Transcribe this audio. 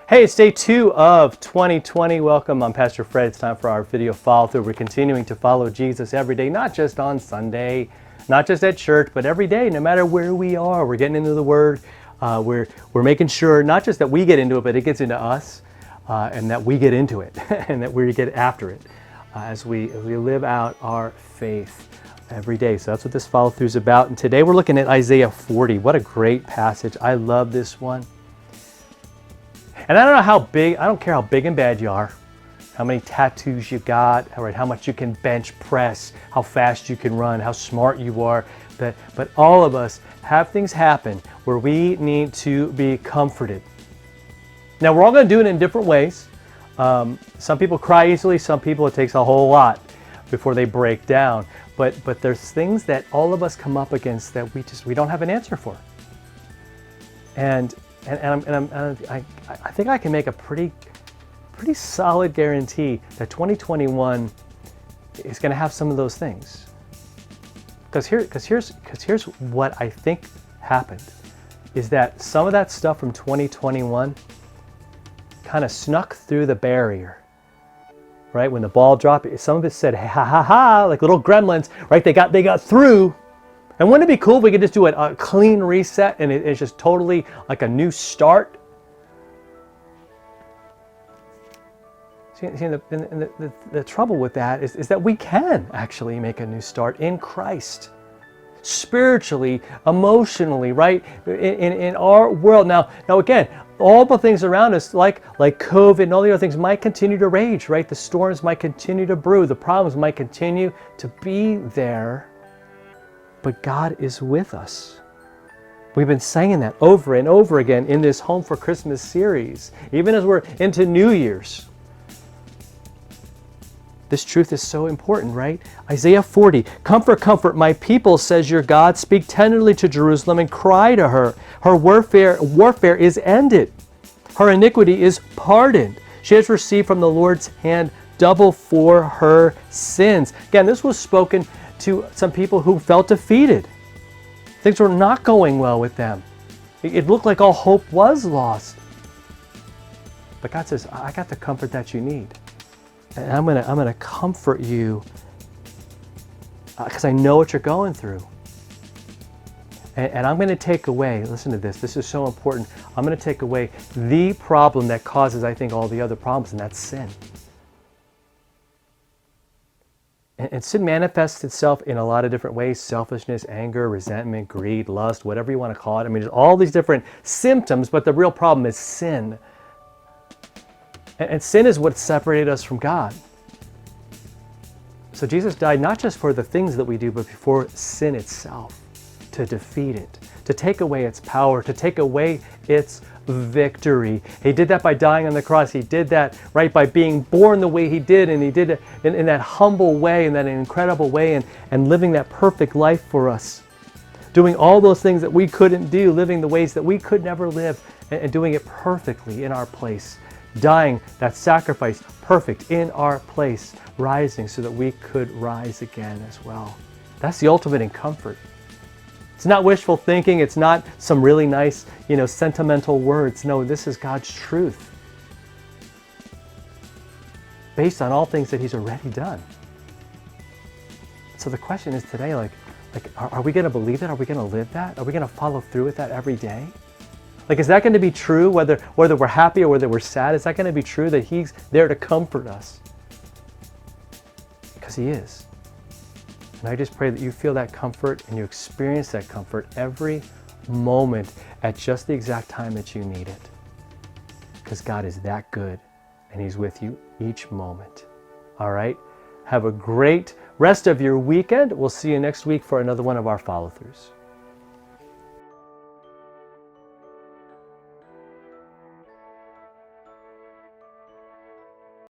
Hey, it's day 2 of 2020. Welcome, I'm Pastor Fred. It's time for our video follow through. We're continuing to follow Jesus every day, not just on Sunday, not just at church, but every day, no matter where we are. We're getting into the Word. We're making sure not just that we get into it, but it gets into us, and that we get into it, and that we get after it as we live out our faith every day. So that's what this follow through is about. And today we're looking at Isaiah 40. What a great passage. I love this one. And I don't know how big, I don't care how big and bad you are, how many tattoos you got, how much you can bench press, how fast you can run, how smart you are, but all of us have things happen where we need to be comforted. Now we're all going to do it in different ways. Some people cry easily, some people it takes a whole lot before they break down. But there's things that all of us come up against that we don't have an answer for. And I think I can make a pretty solid guarantee that 2021 is going to have some of those things. Because here's what I think happened is that some of that stuff from 2021 kind of snuck through the barrier. Right, when the ball dropped, some of it said ha ha ha, like little gremlins. Right, they got through. And wouldn't it be cool if we could just do a clean reset and it's just totally like a new start? See the trouble with that is that we can actually make a new start in Christ. Spiritually, emotionally, right? In our world. Now again, all the things around us, like COVID and all the other things, might continue to rage, right? The storms might continue to brew. The problems might continue to be there. But God is with us. We've been saying that over and over again in this Home for Christmas series, even as we're into New Year's. This truth is so important, right? Isaiah 40, comfort, comfort, my people, says your God. Speak tenderly to Jerusalem and cry to her. Her warfare is ended. Her iniquity is pardoned. She has received from the Lord's hand double for her sins. Again, this was spoken to some people who felt defeated. Things were not going well with them. It looked like all hope was lost. But God says, I got the comfort that you need. And I'm gonna comfort you because I know what you're going through. And I'm going to take away, listen to this is so important. I'm going to take away the problem that causes, I think, all the other problems, and that's sin. And sin manifests itself in a lot of different ways: selfishness, anger, resentment, greed, lust, whatever you want to call it. I mean, there's all these different symptoms, but the real problem is sin. And sin is what separated us from God. So Jesus died not just for the things that we do, but for sin itself, to defeat it, to take away its power, to take away its victory. He did that by dying on the cross. He did that, right, by being born the way he did, and he did it in that humble way, in that incredible way, and living that perfect life for us. Doing all those things that we couldn't do, living the ways that we could never live, and doing it perfectly in our place. Dying, that sacrifice, perfect in our place, rising so that we could rise again as well. That's the ultimate in comfort. It's not wishful thinking. It's not some really nice, sentimental words. No, this is God's truth, based on all things that He's already done. So the question is today, are we going to believe that? Are we going to live that? Are we going to follow through with that every day? Is that going to be true, whether we're happy or whether we're sad? Is that going to be true that He's there to comfort us? Because He is. And I just pray that you feel that comfort and you experience that comfort every moment at just the exact time that you need it. Because God is that good and He's with you each moment. All right? Have a great rest of your weekend. We'll see you next week for another one of our follow-throughs.